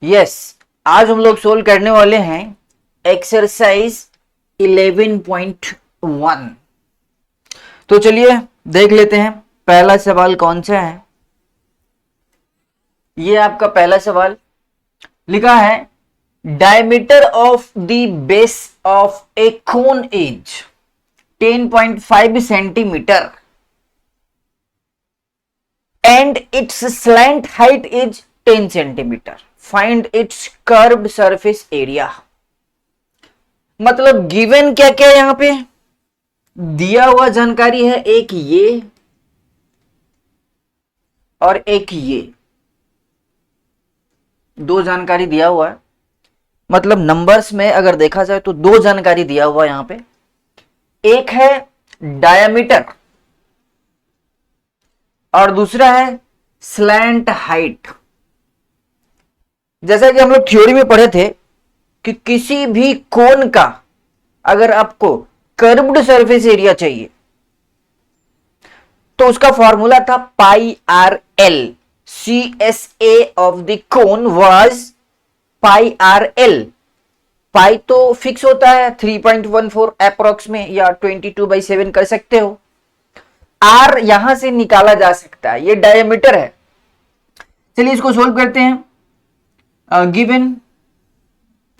Yes, आज हम लोग सोल्व करने वाले हैं एक्सरसाइज 11.1। तो चलिए देख लेते हैं पहला सवाल कौन सा है। ये आपका पहला सवाल लिखा है, diameter of the base of A cone is 10.5 centimetre and its slant height is 10 centimeter. Find its curved surface area. मतलब गिवन क्या क्या यहां पे दिया हुआ जानकारी है, एक ये और एक ये, दो जानकारी दिया हुआ है। मतलब नंबर्स में अगर देखा जाए तो दो जानकारी दिया हुआ है यहां पे। एक है डायमीटर और दूसरा है स्लैंट हाइट। जैसा कि हम लोग थ्योरी में पढ़े थे कि किसी भी कोन का अगर आपको कर्व्ड सरफेस एरिया चाहिए तो उसका फॉर्मूला था pi r l. CSA of the cone was pi r l. Pi तो फिक्स होता है 3.14 अप्रोक्स में, या 22/7 कर सकते हो। आर यहां से निकाला जा सकता है, ये डायमीटर है। चलिए इसको सोल्व करते हैं। गिवन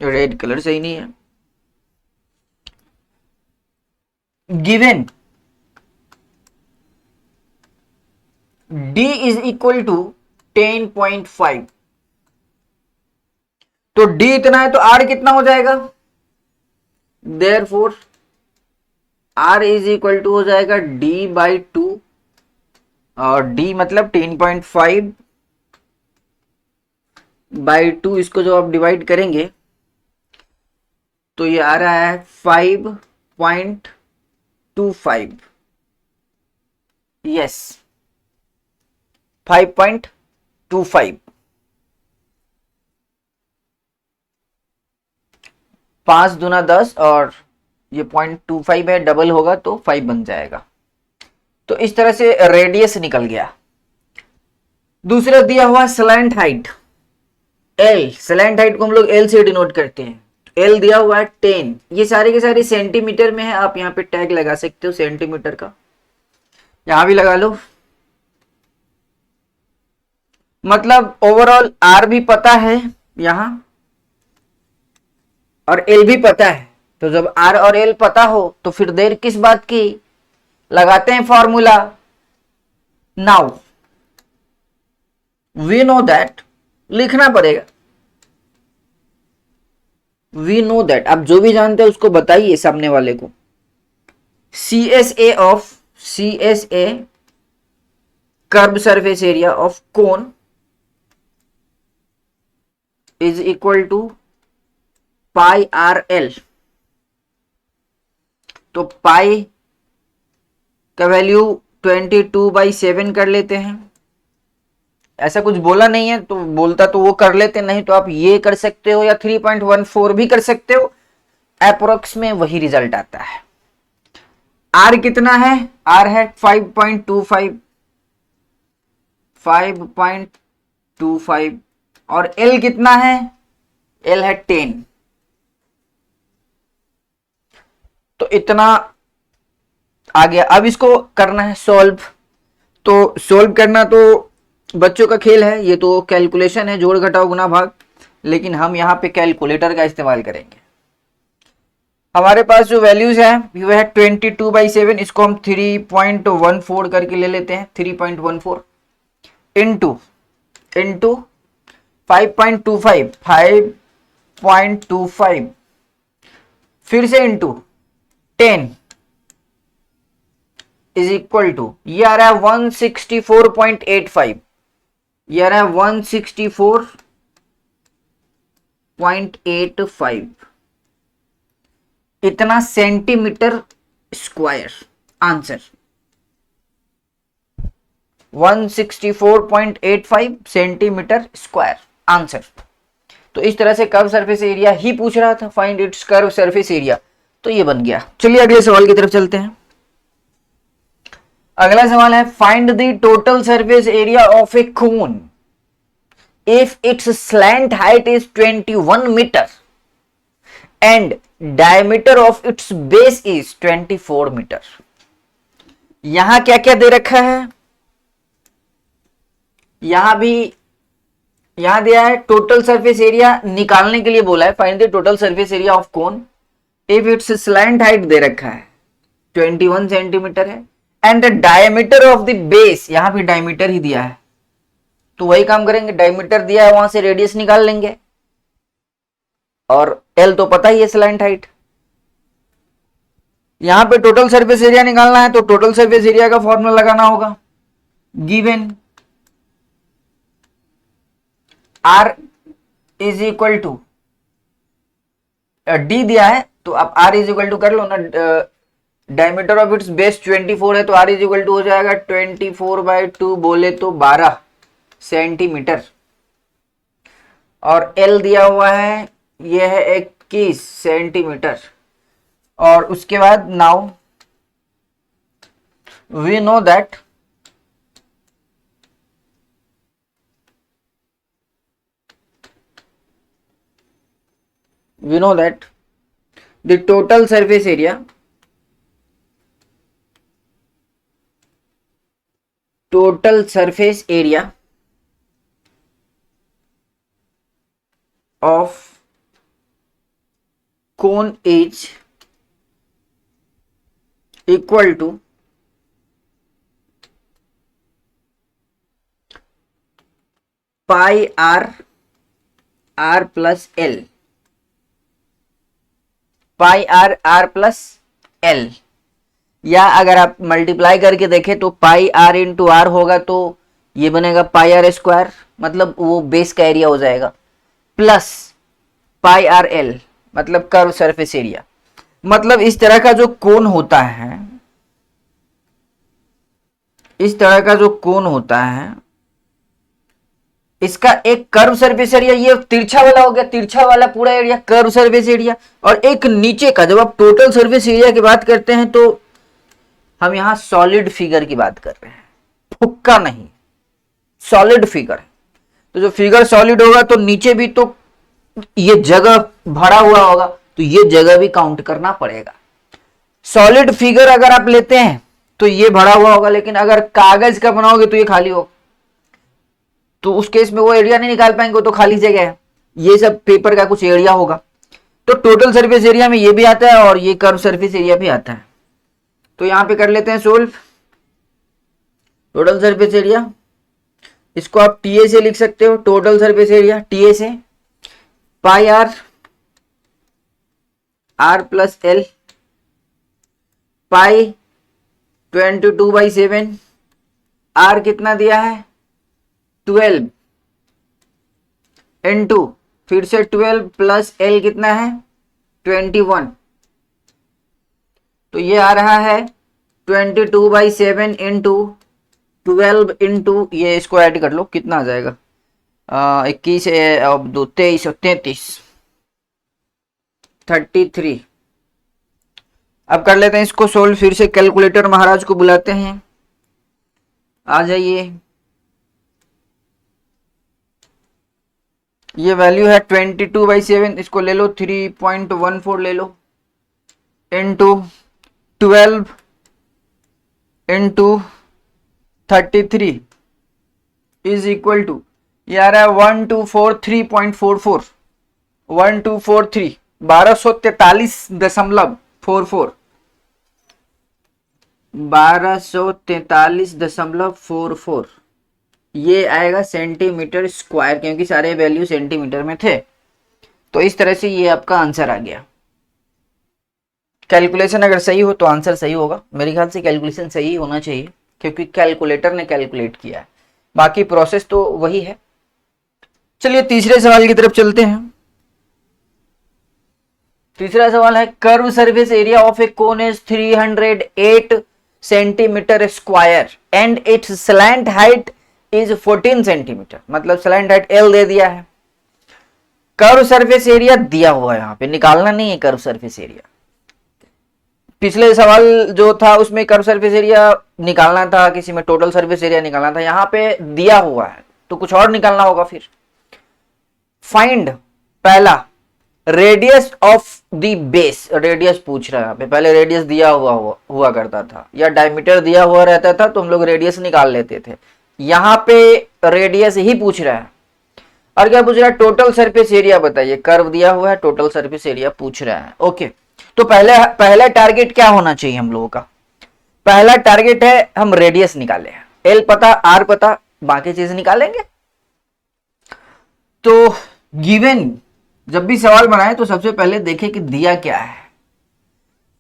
रेड कलर सही नहीं है। Given d is equal to 10.5, तो d इतना है तो r कितना हो जाएगा। Therefore r is equal to हो जाएगा d/2, और d मतलब 10.5/2। इसको जो आप डिवाइड करेंगे तो ये आ रहा है 5.25। यस, 5.25। 5 दूना 10 और ये 0.25 है, डबल होगा तो 5 बन जाएगा। तो इस तरह से रेडियस निकल गया। दूसरा दिया हुआ slant height L। Slant height को हम लोग L से डिनोट करते हैं। L दिया हुआ है 10। ये सारे के सारे सेंटीमीटर में है, आप यहाँ पे टैग लगा सकते हो सेंटीमीटर का, यहां भी लगा लो। मतलब ओवरऑल R भी पता है यहां और L भी पता है। तो जब R और L पता हो तो फिर देर किस बात की, लगाते हैं formula. Now we know that, लिखना पड़ेगा। वी नो दैट, आप जो भी जानते हैं उसको बताइए सामने वाले को। CSA of CSA curve surface area of cone is equal to pi r l. तो पाई का वैल्यू 22/7 कर लेते हैं। ऐसा कुछ बोला नहीं है, तो बोलता तो वो कर लेते, नहीं तो आप ये कर सकते हो या 3.14 भी कर सकते हो। अप्रोक्स में वही रिजल्ट आता है। आर कितना है, आर है 5.25 और एल कितना है, एल है 10। तो इतना आ गया। अब इसको करना है सॉल्व। तो सॉल्व करना तो बच्चों का खेल है, ये तो कैलकुलेशन है, जोड़ घटाओ गुना भाग, लेकिन हम यहाँ पे कैलकुलेटर का इस्तेमाल करेंगे। हमारे पास जो वैल्यूज है वो है 22/7। इसको हम 3.14 करके ले लेते हैं। 3.14 इंटू 5.25 फिर से इंटू 10 इज इक्वल टू, ये आ रहा है 164.85। ये आ रहा है 164.85। इतना centimetre square answer. 164.85 centimetre square answer. तो इस तरह से कर्व सरफेस एरिया ही पूछ रहा था, find its curve surface area, तो ये बन गया। चलिए अगले सवाल की तरफ चलते हैं। अगला सवाल है, find the total surface area of A cone if its slant height is 21 meter and diameter of its base is 24 meter। यहां क्या क्या दे रखा है, यहां दिया है टोटल सरफेस एरिया निकालने के लिए बोला है, find the total surface area of cone if it's slant height दे रखा है 21 सेंटीमीटर है and the diameter of the base, यहां भी डायमीटर ही दिया है तो वही काम करेंगे, डायमीटर दिया है वहां से रेडियस निकाल लेंगे और एल तो पता ही है स्लैंट हाइट। यहां पे टोटल सरफेस एरिया निकालना है तो टोटल सरफेस एरिया का फॉर्मूला लगाना होगा, given R is equal to d दिया है तो आप R इज इक्वल टू कर लो ना, डायमीटर ऑफ इट्स बेस 24 है तो R इज इक्वल टू हो जाएगा 24/2 बोले तो 12 सेंटीमीटर और L दिया हुआ है यह है 21 सेंटीमीटर। और उसके बाद now we know that the total surface area of cone is equal to pi r plus L, pi r plus l, या अगर आप मल्टीप्लाई करके देखें तो पाई आर इंटू आर होगा तो ये बनेगा पाई आर स्क्वायर, मतलब वो बेस का एरिया हो जाएगा, प्लस पाई आर एल मतलब कर्व सरफेस एरिया। मतलब इस तरह का जो कोन होता है, इस तरह का जो कोन होता है इसका एक कर्व सरफेस एरिया, ये तिरछा वाला हो गया, तिरछा वाला पूरा एरिया कर्व सरफेस एरिया, और एक नीचे का, जब आप टोटल सरफेस एरिया की बात करते हैं तो हम यहां सॉलिड फिगर की बात कर रहे हैं, फुक्का नहीं, सॉलिड फिगर। तो जो फिगर सॉलिड होगा तो नीचे भी तो ये जगह भरा हुआ होगा तो ये जगह भी काउंट करना पड़ेगा। सॉलिड फिगर अगर आप लेते हैं तो ये भरा हुआ होगा, लेकिन अगर कागज का बनाओगे तो ये खाली होगा, तो उस केस में वो एरिया नहीं निकाल पाएंगे, तो खाली जगह है, ये सब पेपर का कुछ एरिया होगा। तो टोटल सरफेस एरिया में ये भी आता है और ये कर्व सरफेस एरिया भी आता है। तो यहां पे कर लेते हैं सोल्व। टोटल सरफेस एरिया, इसको आप टीए से लिख सकते हो, टोटल सरफेस एरिया टीए से pi r plus l, pi 22/7, r कितना दिया है 12 इंटू फिर से 12 प्लस एल कितना है 21, तो ये आ रहा है 22/7 इंटू 12 इंटू, ये इसको ऐड कर लो कितना आ जाएगा 21 अब 2 23 और 33 33। अब कर लेते हैं इसको सोल्व, फिर से कैलकुलेटर महाराज को बुलाते हैं, आ जाइए। ये वैल्यू है 22/7, इसको ले लो 3.14 ले लो into 12 into 33 is equal to, ये आ रहा है 1243.44, 1243 1243.44 1243.44 ये आएगा सेंटीमीटर स्क्वायर, क्योंकि सारे वैल्यू सेंटीमीटर में थे। तो इस तरह से ये आपका आंसर आ गया। कैलकुलेशन अगर सही हो तो आंसर सही होगा, मेरे ख्याल से कैलकुलेशन सही होना चाहिए क्योंकि कैलकुलेटर ने कैलकुलेट किया है, बाकी प्रोसेस तो वही है। चलिए तीसरे सवाल की तरफ चलते हैं। तीसरा सवाल है curve surface area of A cone is 308 centimetre square and it's slant height is 14 centimetre, मतलब स्लैंट हाइट एल दे दिया है, कर्व सरफेस एरिया दिया हुआ है, यहाँ पे निकालना नहीं है कर्व सरफेस एरिया। पिछले सवाल जो था उसमें कर्व सरफेस एरिया निकालना था, किसी में टोटल सरफेस एरिया निकालना था, यहाँ पे दिया हुआ है तो कुछ और निकालना होगा फिर। फाइंड पहला radius of the base, radius पूछ रहा है यहाँ पे। पहले रेडियस दिया हुआ करता था, या डायमीटर दिया हुआ रहता था तो हम लोग रेडियस निकाल लेते थे। यहाँ पे रेडियस ही पूछ रहा है। और क्या पूछ रहा है? टोटल सरफेस एरिया बताइए। कर्व दिया हुआ है, टोटल सरफेस एरिया पूछ रहा है। ओके, तो पहला टारगेट क्या होना चाहिए हम लोगों का? पहला टारगेट है हम रेडियस निकाले। एल पता, आर पता, बाकी चीज निकालेंगे। तो गिवन जब भी सवाल बनाए तो सबसे पहले देखें कि दिया क्या है।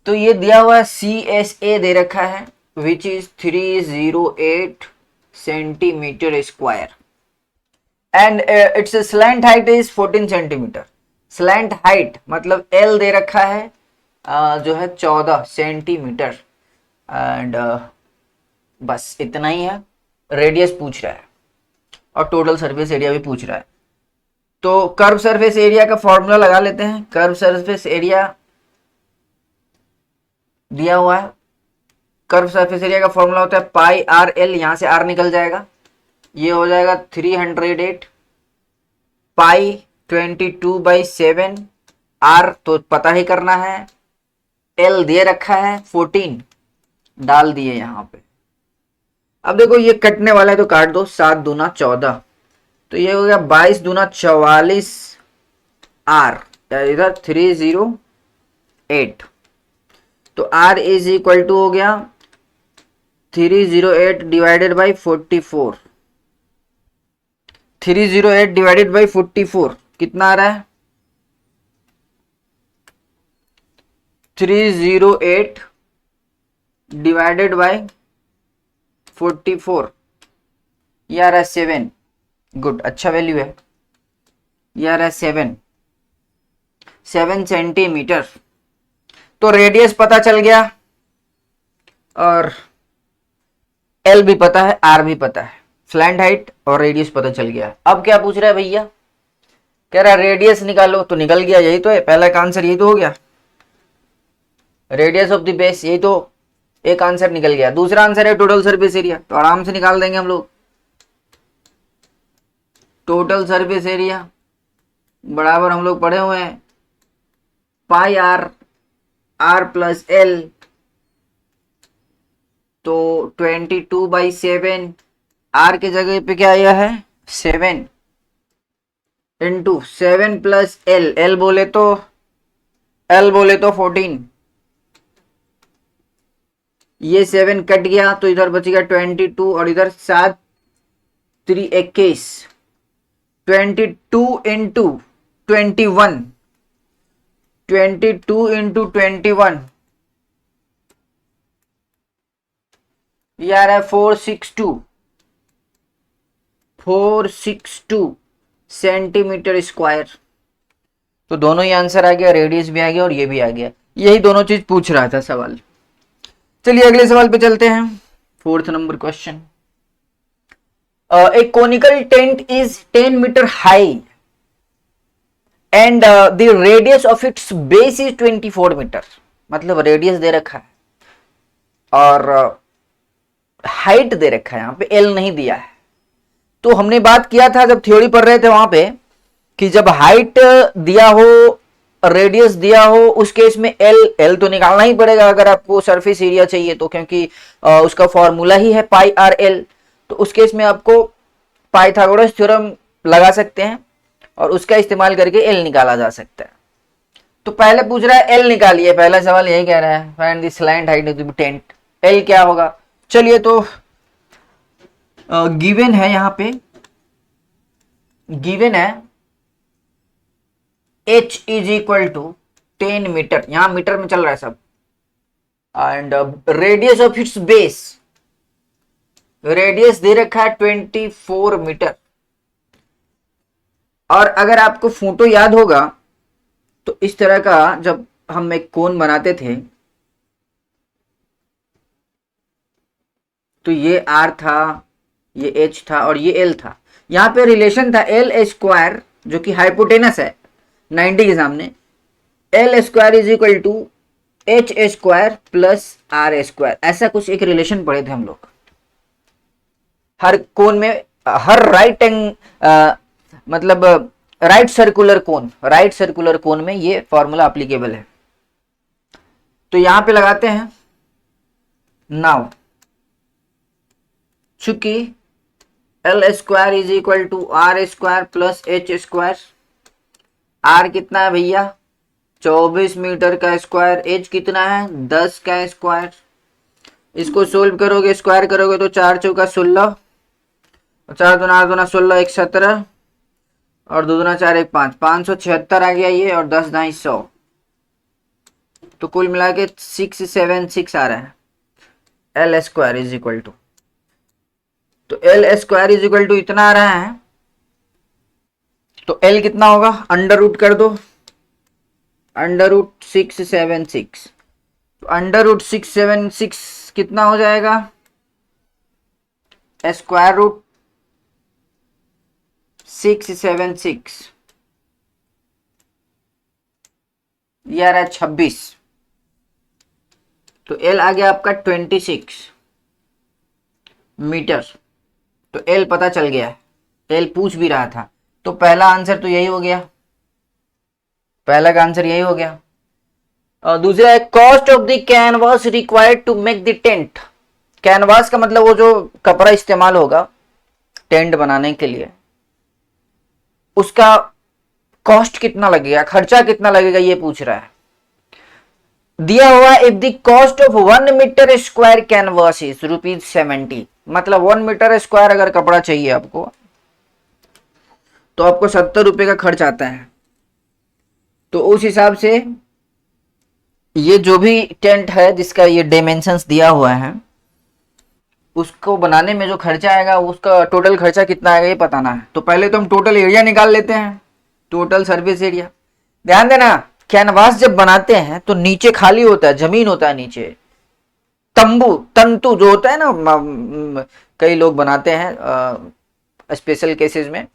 तो ये दिया हुआ CSA दे रखा है which is 308 centimetre square and it's slant height is 14 centimetre. Slant height मतलब L दे रखा है जो है 14 सेंटीमीटर एंड बस इतना ही है। रेडियस पूछ रहा है और टोटल सरफेस एरिया भी पूछ रहा है। तो कर्व सरफेस एरिया का फॉर्मूला लगा लेते हैं। कर्व सरफेस एरिया दिया हुआ है। कर्व सरफेस एरिया का फॉर्मूला होता है पाई आर एल, यहां से आर निकल जाएगा, ये हो जाएगा 308 पाई 22/7। आर तो पता ही करना है, एल दे रखा है 14 डाल दिए यहां पे। अब देखो ये कटने वाला है तो काट दो, 7 दूना 14, तो ये हो गया 22 दूना 44 आर, इधर 308। तो आर इज इक्वल टू हो गया 308 डिवाइडेड बाई 44। 308 डिवाइडेड बाई 44 कितना आ रहा है? 308 डिवाइडेड बाई 44, ये आ रहा है 7। गुड, अच्छा वैल्यू है। ये आ रहा है 7 सेंटीमीटर। तो रेडियस पता चल गया और एल भी पता है, आर भी पता है, स्लैंट हाइट और रेडियस पता चल गया। अब क्या पूछ रहा है भैया? कह रहा है रेडियस निकालो, तो निकल गया, यही तो है। पहला का आंसर यही तो हो गया, रेडियस ऑफ द बेस, यही तो एक आंसर निकल गया। दूसरा आंसर है टोटल सरफेस एरिया, तो आराम से निकाल देंगे हम लोग। टोटल सरफेस एरिया बराबर हम लोग पढ़े हुए हैं पाई आर, आर प्लस एल, तो 22/7। आर के जगह पे क्या आया है? 7 इंटू 7 प्लस एल, एल बोले तो 14। ये 7 कट गया तो इधर बचेगा 22 और इधर 7 3 21। 22 इंटू 21, 22 इंटू 21 ये आ रहा है 462 सेंटीमीटर स्क्वायर। तो दोनों ही आंसर आ गया, रेडियस भी आ गया और ये भी आ गया। यही दोनों चीज पूछ रहा था सवाल। चलिए अगले सवाल पे चलते हैं। 4th number question. A conical tent is 10 meter high and the radius of its base is 24 meter। मतलब रेडियस दे रखा है और हाइट दे रखा है, यहाँ पे एल नहीं दिया है। तो हमने बात किया था जब थ्योरी पढ़ रहे थे वहां पे कि जब हाइट दिया हो, रेडियस दिया हो, उस केस में एल तो निकालना ही पड़ेगा अगर आपको सरफेस एरिया चाहिए तो, क्योंकि उसका फॉर्मूला ही है पाई आर एल। तो उस केस में आपको पाइथागोरस थ्योरम लगा सकते हैं और उसका इस्तेमाल करके एल निकाला जा सकता है। तो पहले पूछ रहा है एल निकालिए, पहला सवाल यही कह रहा है find the slant height of the tent. L क्या होगा? चलिए तो गिवन है, यहां पे गिवन है h is equal to 10 metre, यहां मीटर में चल रहा है सब, and radius of its base, radius दे रखा है 24 मीटर। और अगर आपको फोटो याद होगा तो इस तरह का जब हम एक कोन बनाते थे तो ये आर था, ये एच था और ये एल था। यहां पे रिलेशन था एल स्क्वायर जो कि हाइपोटेनस है 90 के सामने, l square is equal to h square plus r square. ऐसा कुछ एक रिलेशन पढ़े थे हम लोग। हर कोन में, हर राइट एंग मतलब राइट सर्कुलर कोन में ये फॉर्मूला एप्लीकेबल है। तो यहां पे लगाते हैं। नाउ चूंकि l square is equal to r square plus h square, r कितना है भैया 24 मीटर का स्क्वायर, एच कितना है 10 का स्क्वायर। इसको सोल्व करोगे, स्क्वायर करोगे तो 4 चौका 16, 4 दूना 8 दूना 16, 1 17 और 2 दूना 4 1 5, 576 आ गया ये, और 10 ढाई 100, तो कुल मिला के 676 आ रहा है। L square is equal to, तो l square is equal to इतना आ रहा है, तो एल कितना होगा, अंडर रूट कर दो, अंडर रूट 676, तो अंडर रूट 676 कितना हो जाएगा, स्क्वायर रूट 676 ये आ रहा है 26, तो एल आ गया आपका 26 मीटर। तो एल पता चल गया है, एल पूछ भी रहा था, तो पहला आंसर तो यही हो गया, पहला का आंसर यही हो गया। और दूसरा है cost of the canvas required to make the tent. Canvas का मतलब वो जो कपड़ा इस्तेमाल होगा टेंट बनाने के लिए, उसका कॉस्ट कितना लगेगा, खर्चा कितना लगेगा ये पूछ रहा है। दिया हुआ if the cost of 1 metre square canvas is ₹70, मतलब 1 मीटर स्क्वायर अगर कपड़ा चाहिए आपको तो आपको 70 रुपए का खर्च आता है। तो उस हिसाब से ये जो भी टेंट है जिसका ये डायमेंशंस दिया हुआ है उसको बनाने में जो खर्चा आएगा उसका टोटल खर्चा कितना आएगा ये बताना है। तो पहले तो हम टोटल एरिया निकाल लेते हैं, टोटल सर्विस एरिया। ध्यान देना कैनवास जब बनाते हैं तो नीचे खाली होता है, जमीन होता है नीचे, तंबू तंतु जो होता है ना, कई लोग बनाते हैं स्पेशल केसेस में,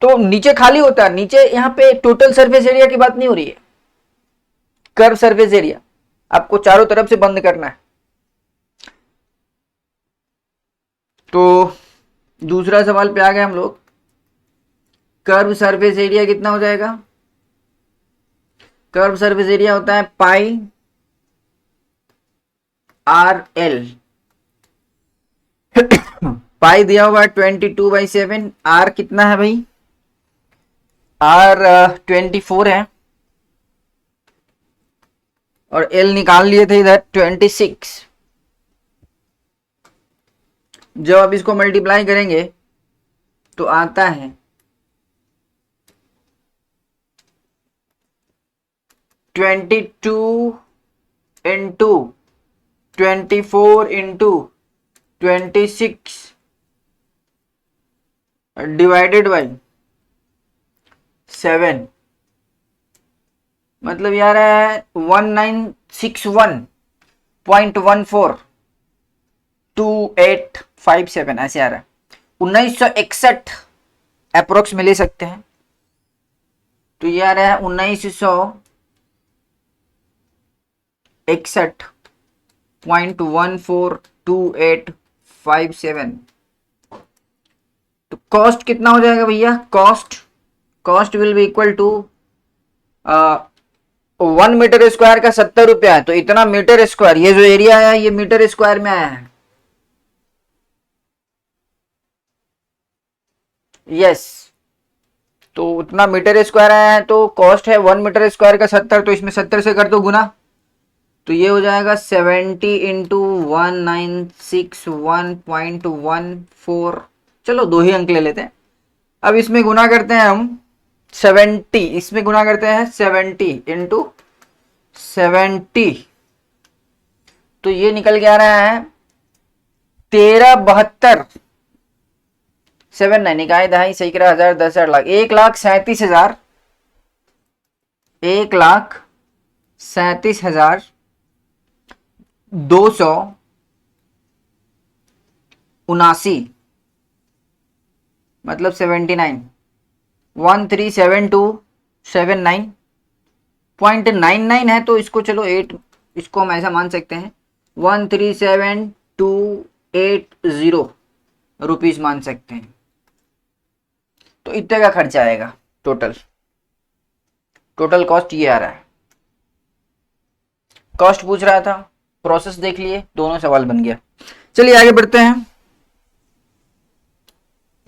तो नीचे खाली होता है, नीचे यहाँ पे टोटल सर्फेस एरिया की बात नहीं हो रही है, कर्व सर्फेस एरिया आपको चारों तरफ से बंद करना है। तो दूसरा सवाल पे आ गए हम लोग, कर्व सरफेस एरिया कितना हो जाएगा, कर्व सरफेस एरिया होता है पाई आर एल, पाई दिया हुआ है 22/7, आर कितना है भाई, आर 24 है, और एल निकाल लिए थे इधर 26। जब आप इसको मल्टीप्लाई करेंगे तो आता है 22 इंटू 24 इंटू 26 डिवाइडेड बाई 7, मतलब यार है 1961.142857 ऐसे आ रहा है। 1961 अप्रोक्स में ले सकते हैं, तो ये आ रहा है 1961.142857। तो कॉस्ट कितना हो जाएगा भैया, cost will be equal to 1 metre square का 70 रुपया है, तो इतना मीटर स्क्वायर, ये जो एरिया है ये मीटर स्क्वायर में आया है। यस, तो उतना मीटर स्क्वायर आया है, तो कॉस्ट है 1 मीटर स्क्वायर का 70, तो इसमें 70 से कर दो गुना, तो ये हो जाएगा 70 इंटू 1961.14। चलो 2 ही अंक ले लेते हैं। अब इसमें गुना करते हैं हम 70, इसमें गुना करते हैं 70 इंटू 70, तो ये निकल के आ रहा है 1372, 7 9 इकाई दहाई सही करा 1000 10,000 लाख 1,37,000, 1,37,279, मतलब 79, 137279.99 है, तो इसको चलो 8, इसको हम ऐसा मान सकते हैं 137280 रुपीज मान सकते हैं। तो इतने का खर्चा आएगा टोटल कॉस्ट ये आ रहा है। कॉस्ट पूछ रहा था, प्रोसेस देख लिए, दोनों सवाल बन गया। चलिए आगे बढ़ते हैं।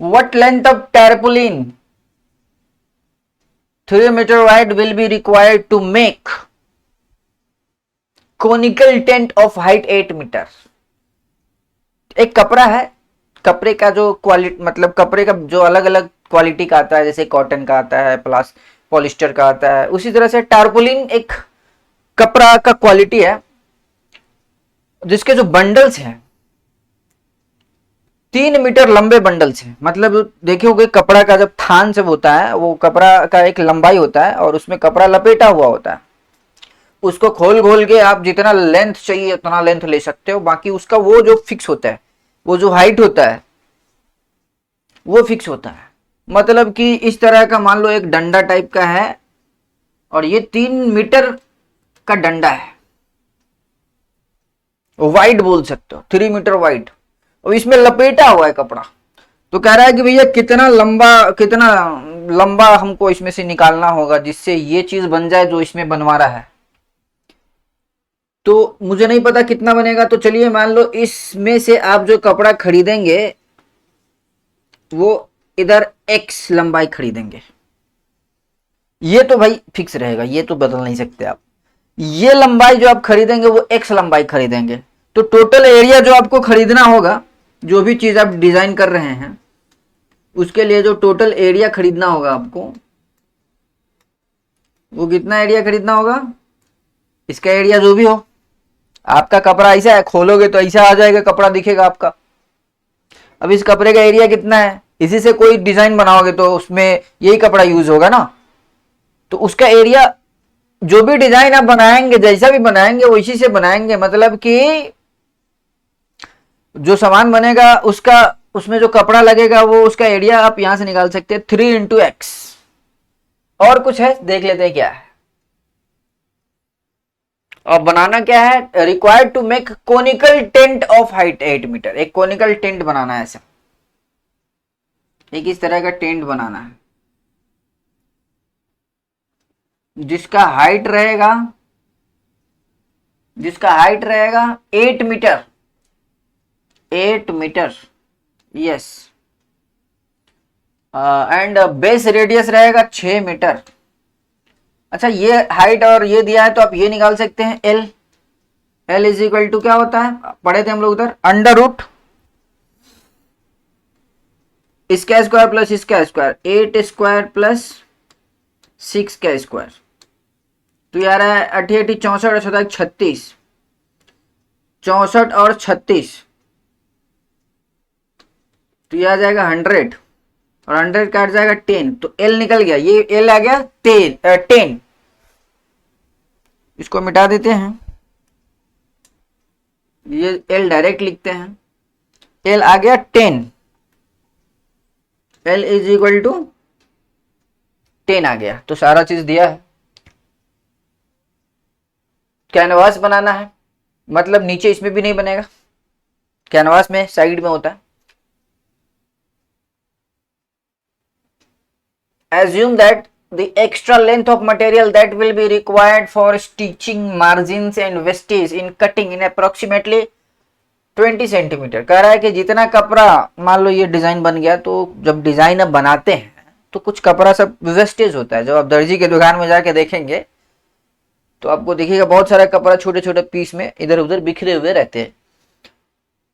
What length of tarpaulin 3 metre wide will be required to make conical tent of height 8 metre. एक कपड़ा है, कपड़े का जो क्वालिटी, मतलब कपड़े का जो अलग अलग क्वालिटी का आता है, जैसे कॉटन का आता है, प्लस पॉलिस्टर का आता है, उसी तरह से टारपोलिन एक कपड़ा का क्वालिटी है जिसके जो बंडल्स हैं 3 मीटर लंबे बंडल्स हैं। मतलब देखिए कपड़ा का जब थान से होता है, वो कपड़ा का एक लंबाई होता है और उसमें कपड़ा लपेटा हुआ होता है। उसको खोल खोल के आप जितना लेंथ चाहिए उतना लेंथ ले सकते हो, बाकी उसका वो जो फिक्स होता है, वो जो हाइट होता है वो फिक्स होता है। मतलब कि इस तरह का मान लो एक डंडा टाइप का है और ये 3 मीटर का डंडा है, वाइड बोल सकते हो, 3 मीटर वाइड, और इसमें लपेटा हुआ है कपड़ा। तो कह रहा है कि भैया कितना लंबा हमको इसमें से निकालना होगा जिससे ये चीज बन जाए जो इसमें बनवा रहा है। तो मुझे नहीं पता कितना बनेगा, तो चलिए मान लो इसमें से आप जो कपड़ा खरीदेंगे वो इधर x लंबाई खरीदेंगे। ये तो भाई फिक्स रहेगा, ये तो बदल नहीं सकते आप। ये लंबाई जो आप खरीदेंगे वो x लंबाई खरीदेंगे। तो टोटल एरिया जो आपको खरीदना होगा, जो भी चीज आप डिजाइन कर रहे हैं उसके लिए जो टोटल एरिया खरीदना होगा आपको, वो कितना एरिया खरीदना होगा, इसका एरिया जो भी हो। आपका कपड़ा ऐसा है, खोलोगे तो ऐसा आ जाएगा, कपड़ा दिखेगा आपका। अब इस कपड़े का एरिया कितना है, इसी से कोई डिजाइन बनाओगे तो उसमें यही कपड़ा यूज होगा ना, तो उसका एरिया जो भी डिजाइन आप बनाएंगे, जैसा भी बनाएंगे वो इसी से बनाएंगे। मतलब कि जो सामान बनेगा उसका, उसमें जो कपड़ा लगेगा वो उसका एरिया आप यहां से निकाल सकते हैं 3 इंटू एक्स। और कुछ है, देख लेते हैं क्या है। और बनाना क्या है, required to make conical tent of height 8 metre. एक कोनिकल टेंट बनाना है, ऐसा एक इस तरह का टेंट बनाना है जिसका हाइट रहेगा 8 metre, 8 metre, yes. And base radius रहेगा 6 मीटर। अच्छा, ये हाइट और ये दिया है तो आप ये निकाल सकते हैं एल इज इक्वल टू क्या होता है, पढ़े थे हम लोग उधर, अंडर रूट इसका स्क्वायर प्लस इसका स्क्वायर, 8 स्क्वायर प्लस 6 का स्क्वायर। तो यार है 88 64 और 36, 64 और 36, तो ये आ जाएगा 100 और 100 काट जाएगा 10, तो एल निकल गया, ये एल आ गया 10। इसको मिटा देते हैं, ये एल डायरेक्ट लिखते हैं, एल आ गया 10, एल इज इक्वल टू 10 आ गया। तो सारा चीज दिया है। कैनवास बनाना है, मतलब नीचे इसमें भी नहीं बनेगा, कैनवास में साइड में होता है। Assume that the extra length of material that will be required for stitching margins and vestige in cutting in approximately 20 centimetre. कह रहा है कि जितना कपड़ा, मान लो ये डिजाइन बन गया, तो जब डिजाइन अब बनाते हैं तो कुछ कपड़ा सब वेस्टेज होता है। जब आप दर्जी के दुकान में जाके देखेंगे तो आपको दिखेगा बहुत सारा कपड़ा छोटे छोटे पीस में इधर उधर बिखरे हुए रहते हैं।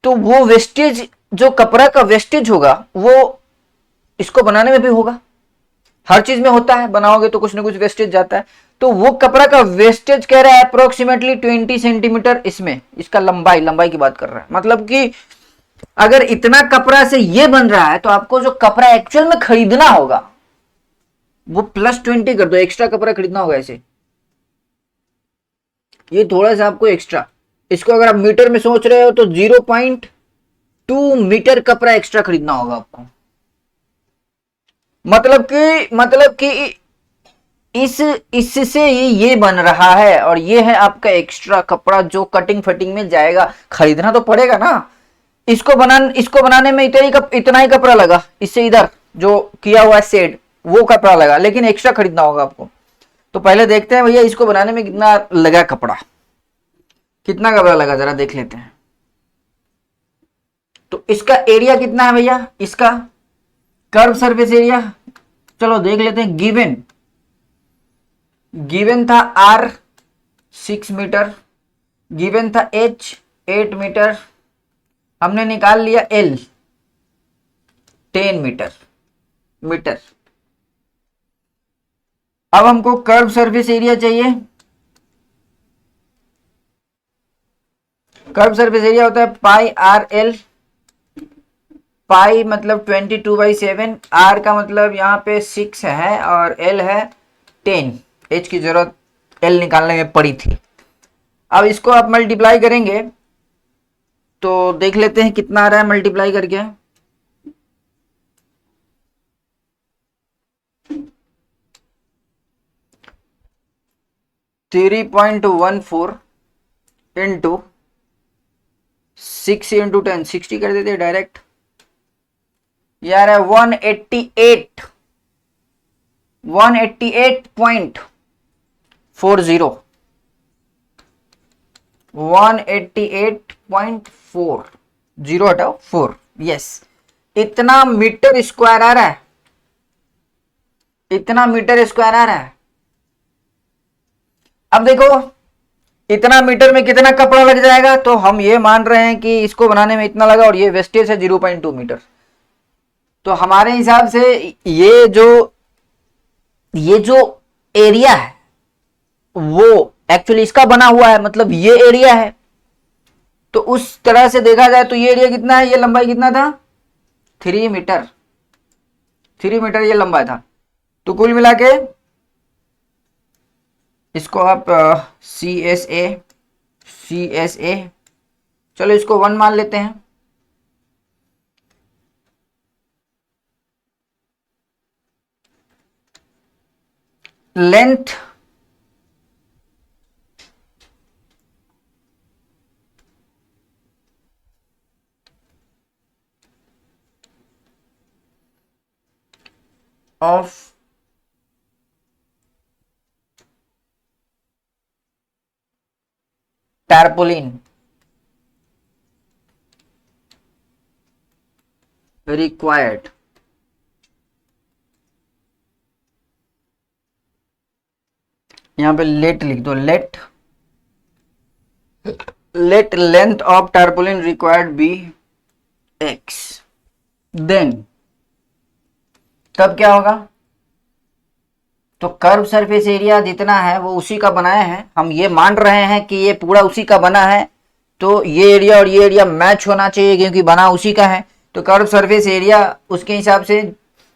तो वो वेस्टेज, जो कपड़ा का वेस्टेज होगा वो इसको बनाने में भी होगा, हर चीज में होता है, बनाओगे तो कुछ ना कुछ वेस्टेज जाता है। तो वो कपड़ा का वेस्टेज कह रहा है अप्रोक्सीमेटली 20 सेंटीमीटर, इसमें इसका लंबाई की बात कर रहा है। मतलब कि अगर इतना कपड़ा से ये बन रहा है तो आपको जो कपड़ा एक्चुअल में खरीदना होगा वो +20 कर दो, एक्स्ट्रा कपड़ा खरीदना होगा। ऐसे ये थोड़ा सा आपको एक्स्ट्रा, इसको अगर आप मीटर में सोच रहे हो तो 0.2 मीटर कपड़ा एक्स्ट्रा खरीदना होगा आपको। मतलब कि इससे ये बन रहा है और ये है आपका एक्स्ट्रा कपड़ा जो कटिंग फटिंग में जाएगा। खरीदना तो पड़ेगा ना, इसको बनाने में इतना ही कपड़ा लगा, इससे इधर जो किया हुआ है शेड, वो कपड़ा लगा, लेकिन एक्स्ट्रा खरीदना होगा आपको। तो पहले देखते हैं भैया इसको बनाने में कितना लगा कपड़ा, कितना कपड़ा लगा जरा देख लेते हैं। तो इसका एरिया कितना है भैया, इसका कर्व सरफेस एरिया, चलो देख लेते हैं। गिवन था आर 6 मीटर, गिवन था एच 8 मीटर, हमने निकाल लिया एल 10 मीटर। अब हमको कर्व सरफेस एरिया चाहिए। कर्व सरफेस एरिया होता है पाई आर एल, पाई मतलब 22/7, आर का मतलब यहाँ पे 6 है और एल है 10। एच की जरूरत एल निकालने में पड़ी थी। अब इसको आप मल्टीप्लाई करेंगे तो देख लेते हैं कितना आ रहा है मल्टीप्लाई करके। थ्री 3.14 इंटू 6 इंटू 10, 60 कर देते डायरेक्ट। यार है 188, 188.40, 188.4, जीरो हटाओ 4, यस, इतना मीटर स्क्वायर आ रहा है, इतना मीटर स्क्वायर आ रहा है। अब देखो इतना मीटर में कितना कपड़ा लग जाएगा, तो हम ये मान रहे हैं कि इसको बनाने में इतना लगा और ये वेस्टेज है 0.2 मीटर। तो हमारे हिसाब से ये जो एरिया है वो एक्चुअली इसका बना हुआ है, मतलब ये एरिया है। तो उस तरह से देखा जाए तो ये एरिया कितना है, ये लंबाई कितना था 3 मीटर, 3 मीटर ये लंबाई था। तो कुल मिला के इसको आप CSA, चलो इसको 1 मान लेते हैं। लेंथ ऑफ tarpaulin required, यहां पे लेट लिख दो, let length of tarpaulin required be x। Then तब क्या होगा, तो कर्व सरफेस एरिया जितना है वो उसी का बनाया है, हम ये मान रहे हैं कि ये पूरा उसी का बना है। तो ये एरिया और ये एरिया मैच होना चाहिए क्योंकि बना उसी का है। तो कर्व सरफेस एरिया उसके हिसाब से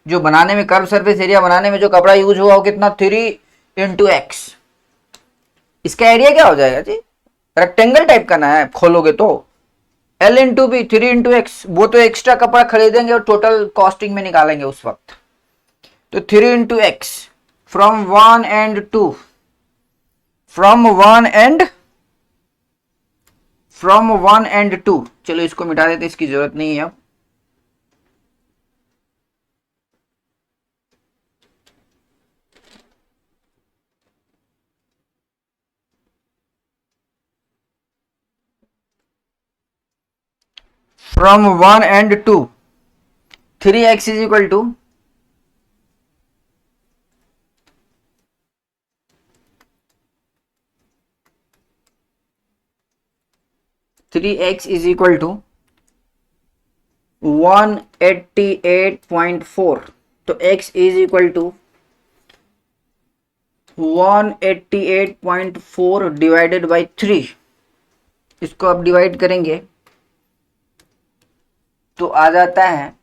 जो बनाने में, कर्व सरफेस एरिया बनाने में जो कपड़ा यूज हुआ वो कितना 3 इंटू एक्स। इसका एरिया क्या हो जाएगा जी, रेक्टेंगल टाइप का ना है, खोलोगे तो L into b 3 into x. वो तो एक्स्ट्रा कपड़ा खरीदेंगे और टोटल कॉस्टिंग में निकालेंगे उस वक्त। तो 3 into x from 1 and 2, from 1 and 2, चलो इसको मिटा देते, इसकी जरूरत नहीं है अब। from 1 and 2, 3x is equal to 188.4। तो x is equal to 188.4 divided by 3। इसको आप डिवाइड करेंगे तो आ जाता है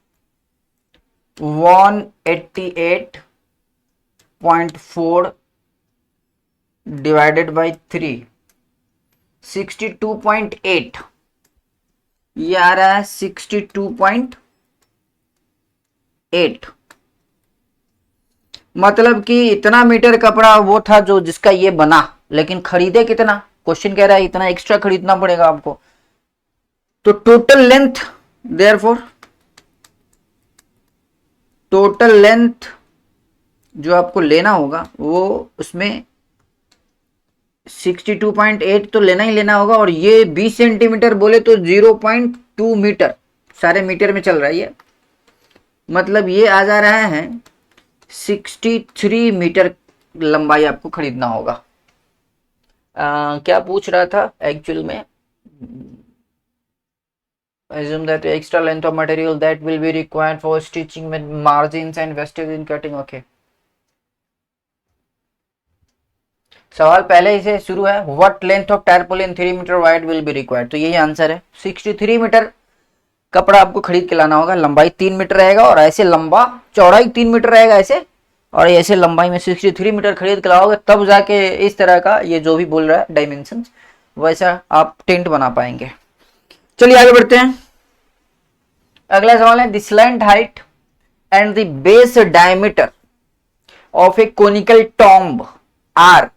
188.4 डिवाइडेड बाई 3, 62.8। ये आ रहा है 62.8। मतलब कि इतना मीटर कपड़ा वो था जो जिसका ये बना, लेकिन खरीदे कितना, क्वेश्चन कह रहा है इतना एक्स्ट्रा खरीदना पड़ेगा आपको। तो total length, therefore total length जो आपको लेना होगा वो उसमें 62.8 तो लेना ही लेना होगा, और ये 20 सेंटीमीटर बोले तो 0.2 मीटर, सारे मीटर में चल रहा है ये, मतलब ये आ जा रहा है 63 मीटर लंबाई आपको खरीदना होगा। क्या पूछ रहा था एक्चुअल में? assume that the extra length of material that will be required for stitching with margins and wastage in cutting. Okay, सवाल पहले ही से शुरू है, what length of tarpaulin 3 metre wide will be required, तो यही आंसर है। 63 metre कपड़ा आपको खरीद के लाना होगा, लंबाई 3 मीटर रहेगा और ऐसे लंबा चौड़ाई 3 मीटर रहेगा ऐसे, और ऐसे लंबाई में 63 मीटर खरीद के लाओगे तब जाके इस तरह का ये जो भी बोल रहा है डायमेंशन वैसा आप टेंट बना पाएंगे। चलिए आगे बढ़ते हैं। अगला सवाल है, the slant height and the base diameter of a conical tomb are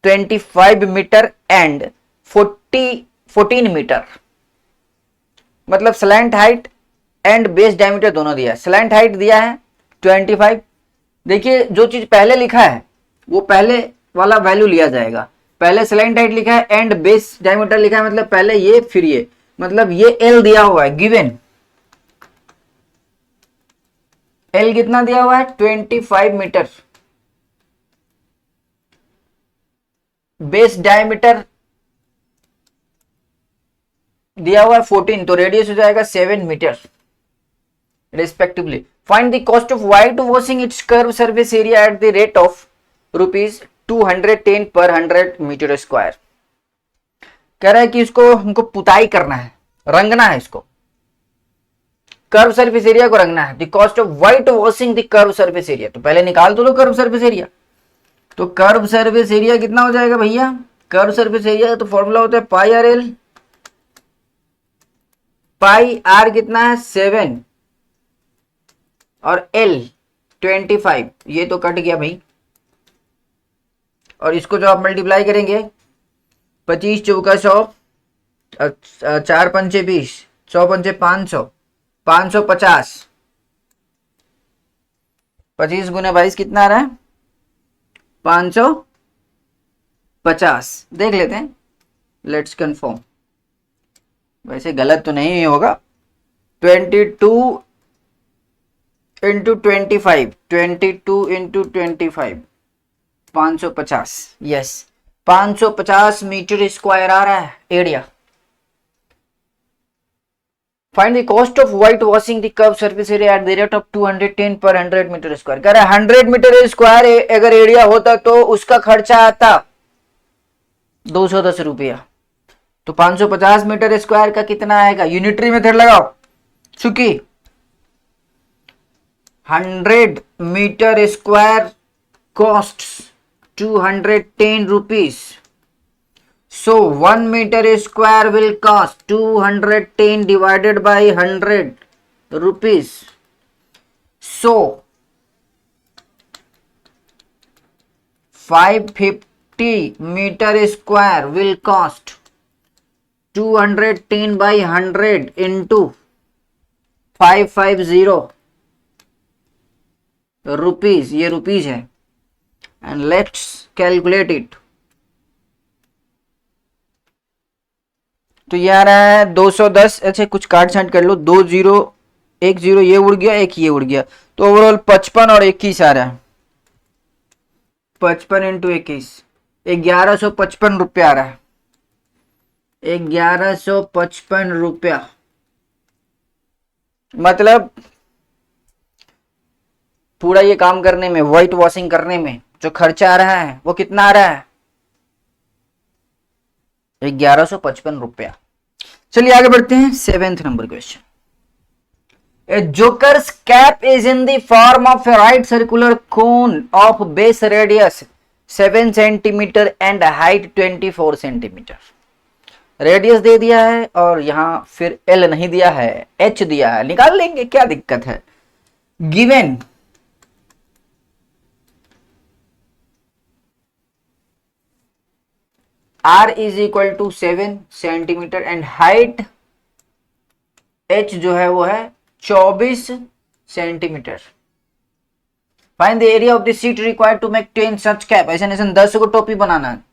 25 metre and 14 metre. मतलब slant height and base diameter दोनों दिया है। स्लैंट हाइट दिया है 25। देखिए जो चीज पहले लिखा है वो पहले वाला वैल्यू लिया जाएगा। पहले स्लैंट हाइट लिखा है एंड बेस डायमीटर लिखा है, मतलब पहले ये फिर ये, मतलब ये एल दिया हुआ है गिवन। एल कितना दिया हुआ है? 25 मीटर। बेस डायमीटर दिया हुआ है 14, तो रेडियस हो जाएगा 7 metre respectively. Find the cost of whitewashing its curve surface area at the rate of ₹210 per 100 metre square. कह रहा है कि इसको हमको पुताई करना है, रंगना है, इसको कर्व सर्फेस एरिया को रंगना है। The cost of white washing the curve surface area, तो पहले निकाल तो लो कर्व सर्फेस एरिया। तो कर्व सर्फेस एरिया कितना हो जाएगा भैया? कर्व सर्फेस एरिया तो फॉर्मूला होता है पाई आर एल। पाई आर कितना है? 7 और एल 25, ये तो कट गया भाई। और इसको जो आप मल्टीप्लाई करेंगे 25 चौका 100, 4 पंचे 20, 100 पंचे 500, 550, 25 गुने 22 कितना आ रहा है? 550। देख लेते हैं, लेट्स कंफर्म, वैसे गलत तो नहीं होगा। 22 into 25, 22 into 25, 550। Yes, 550 metre square आ रहा है area. Find the cost of white washing the curve surface area at the rate of 210 per 100 metre square. कह रहा है 100 मीटर स्क्वायर अगर एरिया होता तो उसका खर्चा आता 210 रुपया। तो 550 मीटर स्क्वायर का कितना आएगा? यूनिटरी मेथड लगाओ, चूंकि 100 metre square cost 210 rupees, so 1 meter square will cost 210 divided by 100 rupees. So 550 meter square will cost 210 by 100 into 550 rupees, ये रुपीज है, and let's calculate it. तो ये आ रहा है 210। अच्छा कुछ काट छांट कर लो, 2 0 1 0 ये उड़ गया, एक ये उड़ गया, तो ओवरऑल 55 और 21 आ रहा है। 55 इंटू 21 1155 रुपया आ रहा है। 1155 रुपया, मतलब पूरा ये काम करने में, व्हाइट वॉशिंग करने में जो खर्चा आ रहा है वो कितना आ रहा है? 1155 रुपया। चलिए आगे बढ़ते हैं। 7th number question, a jokers cap is in the form of a right circular cone of base radius 7 centimetre and height 24 centimetre. Radius दे दिया है और यहां फिर एल नहीं दिया है, एच दिया है, निकाल लेंगे, क्या दिक्कत है। Given R is equal to 7 centimetre and height H जो है वो है 24 centimetre. Find the area of the sheet required to make 10 such cap. ऐसे ऐसे 10 को टोपी बनाना है,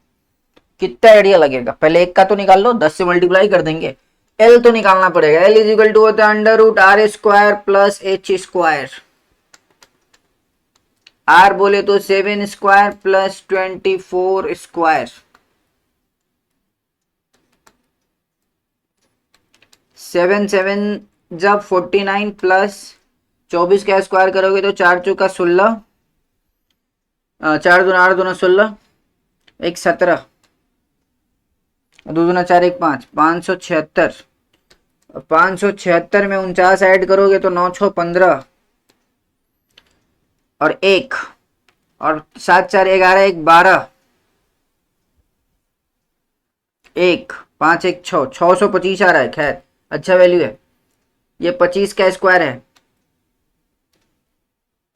कितना एरिया लगेगा? पहले एक का तो निकाल लो, 10 से मल्टीप्लाई कर देंगे। एल तो निकालना पड़ेगा, एल इज इक्वल टू होता है under root r square plus h square. R बोले तो 7 स्क्वायर प्लस 24 स्क्वायर। 7 7 जब 49 प्लस 24 का स्क्वायर करोगे तो 4 चौका 16, 4 दूना 8 दूना 16, 1 17, 2 दूना 4 1 5, 576। 576 में 49 ऐड करोगे तो 9 6 15 और 1 और 7 4 11 1 12, 1 5 1 6, 625 आ रहा है। खैर अच्छा वैल्यू है। ये 25 का स्क्वायर है,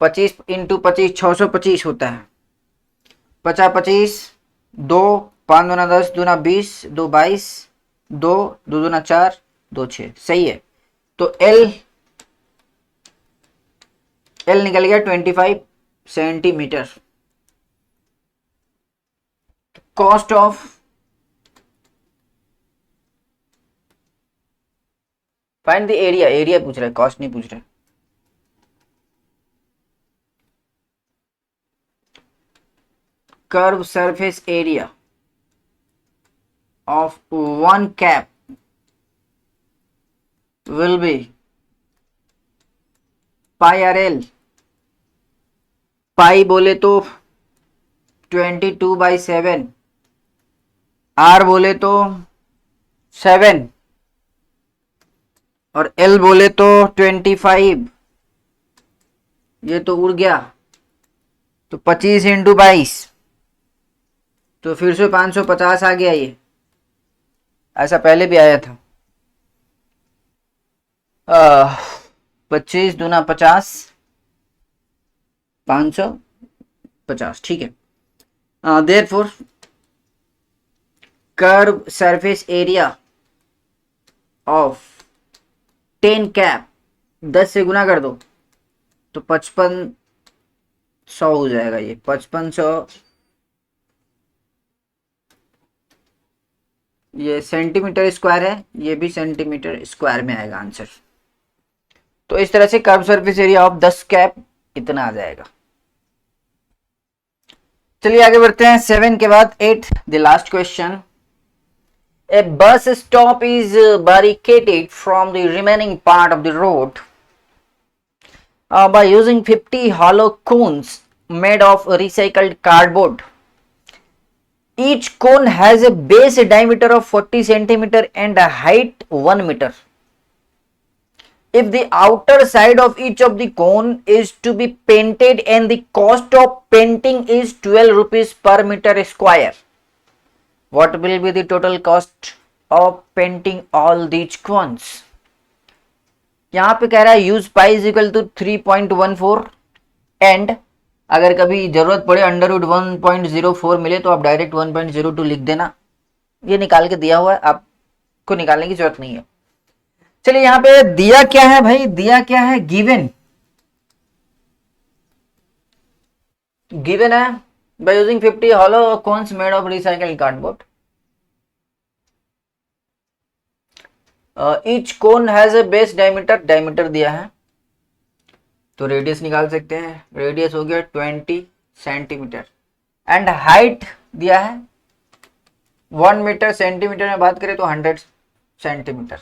25 इंटू 25 625 होता है। 50 25 2 5 दूना 10 दूना 20 2 22 2 2 दूना 4 2 6, सही है। तो एल निकल गया 25 centimetre. Cost of find the area, area पूछ रहा है, कॉस्ट नहीं पूछ रहा है। Curve surface area of one cap will be pi r l. Pi बोले तो 22/7, आर बोले तो 7 और एल बोले तो 25। ये तो उड़ गया, तो 25 इंटू 22, तो फिर से 550 आ गया। ये ऐसा पहले भी आया था। 25 दूना 50, 550, ठीक है। Therefore curve surface area of 10 cap, 10 से गुना कर दो तो 5500 हो जाएगा। ये 5500, ये सेंटीमीटर स्क्वायर है, ये भी सेंटीमीटर स्क्वायर में आएगा आंसर। तो इस तरह से curve surface area of 10 cap इतना आ जाएगा। चलिए आगे बढ़ते हैं। 7 के बाद 8, the last question. A bus stop is barricaded from the remaining part of the road by using 50 hollow cones made of recycled cardboard. Each cone has a base diameter of 40 centimeter and a height 1 meter. If the outer side of each of the cone is to be painted and the cost of painting is 12 rupees per meter square, what will be the total cost of painting all these cones? यहाँ पे कह रहा है use pi is equal to 3.14 and अगर कभी जरूरत पड़े under root 1.04 मिले तो आप डायरेक्ट 1.02 लिख देना। ये निकाल के दिया हुआ है, आपको निकालने की जरूरत नहीं है। चलिए यहाँ पे दिया क्या है भाई, दिया क्या है, गिवन है by using 50 hollow cones made of recycled cardboard. Each cone has a base diameter, diameter दिया है तो रेडियस निकाल सकते हैं। रेडियस हो गया 20 सेंटीमीटर एंड हाइट दिया है 1 मीटर। सेंटीमीटर में बात करें तो 100 सेंटीमीटर,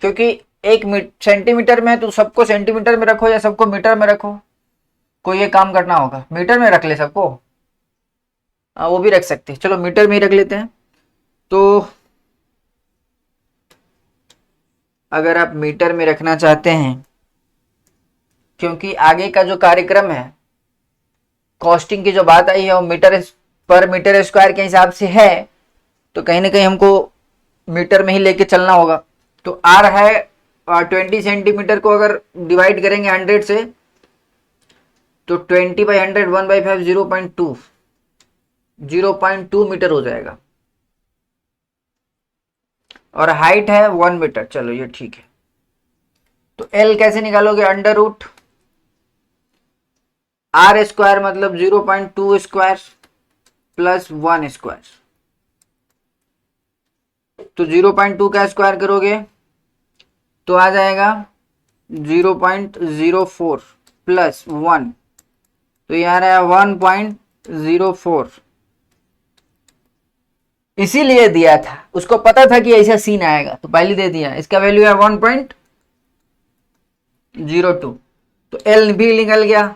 क्योंकि 1 सेंटीमीटर में तो सबको सेंटीमीटर में रखो या सबको मीटर में रखो, कोई ये काम करना होगा। मीटर में रख ले सबको, वो भी रख सकते हैं। चलो मीटर में ही रख लेते हैं। तो अगर आप मीटर में रखना चाहते हैं, क्योंकि आगे का जो कार्यक्रम है कॉस्टिंग की जो बात आई है वो मीटर पर मीटर स्क्वायर के हिसाब से है, तो कहीं ना कहीं हमको मीटर में ही लेके चलना होगा। तो आर है 20 सेंटीमीटर को अगर डिवाइड करेंगे 100 से तो 20/100 1/5 0.2 मीटर हो जाएगा और हाइट है 1 मीटर। चलो ये ठीक है। तो एल कैसे निकालोगे, अंडर रूट आर स्क्वायर मतलब 0.2 स्क्वायर प्लस 1 स्क्वायर। तो 0.2 का स्क्वायर करोगे तो आ जाएगा 0.04 प्लस 1, तो ये आ रहा है 1.04। इसीलिए दिया था, उसको पता था कि ऐसा सीन आएगा तो पहले दे दिया। इसका वैल्यू है 1.02, तो एल भी निकल गया।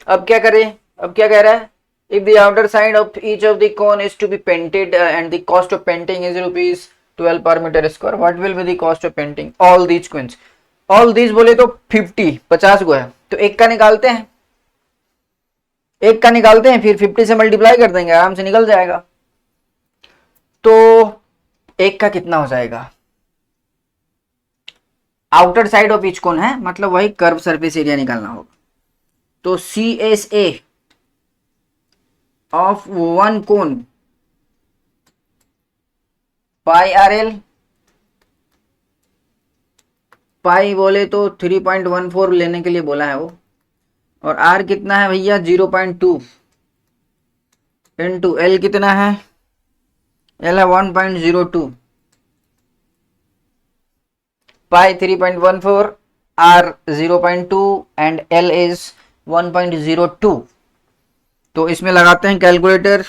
अब क्या करें, अब क्या कह रहा है, if the outer side of each of the cone is to be painted and the cost of painting is ₹12 per metre square, what will be the cost of painting all these cones. All these बोले तो 50 गो है, तो एक का निकालते हैं, एक का निकालते हैं, फिर 50 से मल्टीप्लाई कर देंगे, आराम से निकल जाएगा। तो एक का कितना हो जाएगा, आउटर साइड ऑफ ईच कोन है मतलब वही कर्व सरफेस एरिया निकालना होगा। तो CSA of one cone pi RL, पाई बोले तो 3.14 लेने के लिए बोला है वो, और R कितना है भैया 0.2 इंटू L कितना है, L है 1.02, पाई 3.14, R 0.2 एंड L इज 1.02। तो इसमें लगाते हैं कैलकुलेटर,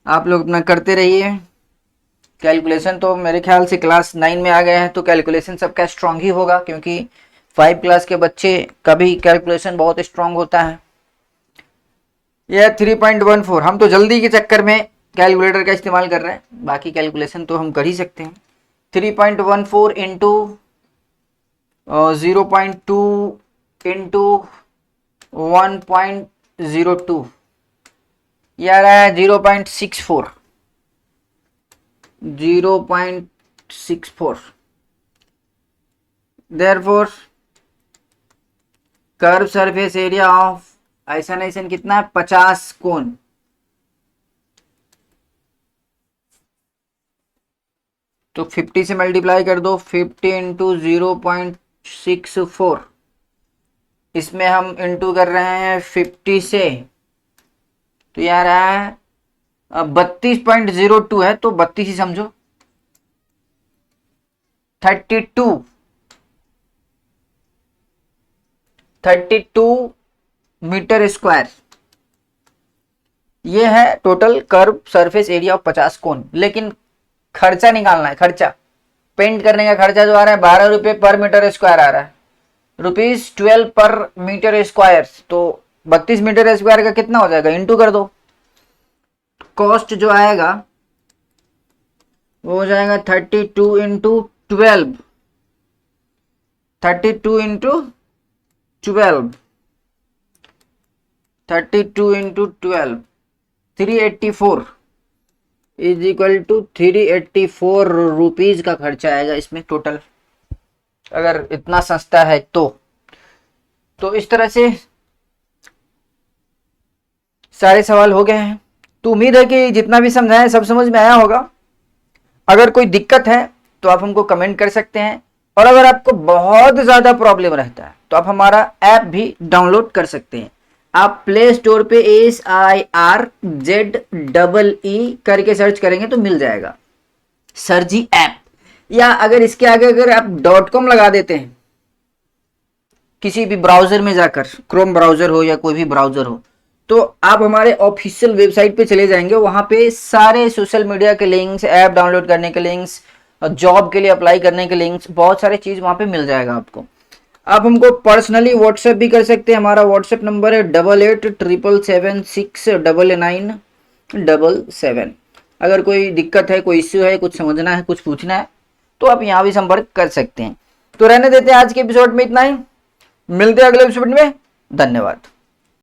आप लोग अपना करते रहिए कैलकुलेशन। तो मेरे ख्याल से क्लास 9 में आ गए हैं तो कैलकुलेशन सबका स्ट्रांग ही होगा, क्योंकि 5 क्लास के बच्चे का भी कैलकुलेशन बहुत स्ट्रांग होता है। यह 3.14, हम तो जल्दी के चक्कर में कैलकुलेटर का इस्तेमाल कर रहे हैं, बाकी कैलकुलेशन तो हम कर ही सकते हैं। 3.14 इंटू 0.2 इंटू 1.02, यह आ रहा है 0.64, 0.64। Therefore curve surface area of isolation कितना है, 50 कोन। तो 50 से मल्टीप्लाई कर दो, 50 इंटू 0.64, इसमें हम इंटू कर रहे हैं 50 से, तो यार है 32.02 है, तो 32 ही समझो, 32 मीटर स्क्वायर। ये है total curve surface area of 50 cone. लेकिन खर्चा निकालना है, खर्चा पेंट करने का खर्चा जो आ रहा है 12 रुपये पर मीटर स्क्वायर आ रहा है, ₹12 पर मीटर स्क्वायर। तो 32 मीटर स्क्वायर का कितना हो जाएगा, इंटू कर दो। कॉस्ट जो आएगा वो हो जाएगा 32 into 12, 32 into 12, 32 into 12, 384 is equal to 384 rupees का खर्चा आएगा इसमें टोटल, अगर इतना सस्ता है तो इस तरह से सारे सवाल हो गए हैं। तो उम्मीद है कि जितना भी समझाया सब समझ में आया होगा। अगर कोई दिक्कत है तो आप हमको कमेंट कर सकते हैं, और अगर आपको बहुत ज़्यादा प्रॉब्लम रहता है तो आप हमारा ऐप भी डाउनलोड कर सकते हैं। आप प्ले स्टोर पे SIRZEE करके सर्च करेंगे तो मिल जाएगा, सरजी ऐप। या अगर इसके आगे अगर आप .com लगा देते हैं किसी भी ब्राउजर में जाकर, क्रोम ब्राउजर हो या कोई भी ब्राउजर हो, तो आप हमारे ऑफिशियल वेबसाइट पे चले जाएंगे। वहां पे सारे सोशल मीडिया के लिंक्स, ऐप डाउनलोड करने के लिंक्स, जॉब के लिए अप्लाई करने के लिंक्स, बहुत सारे चीज वहां पे मिल जाएगा आपको। आप हमको पर्सनली व्हाट्सएप भी कर सकते हैं। हमारा व्हाट्सएप नंबर है 8877769977। अगर कोई दिक्कत है, कोई इश्यू है, कुछ समझना है, कुछ पूछना है, तो आप यहाँ भी संपर्क कर सकते हैं। तो रहने देते हैं आज के एपिसोड में इतना ही, मिलते हैं अगले एपिसोड में। धन्यवाद।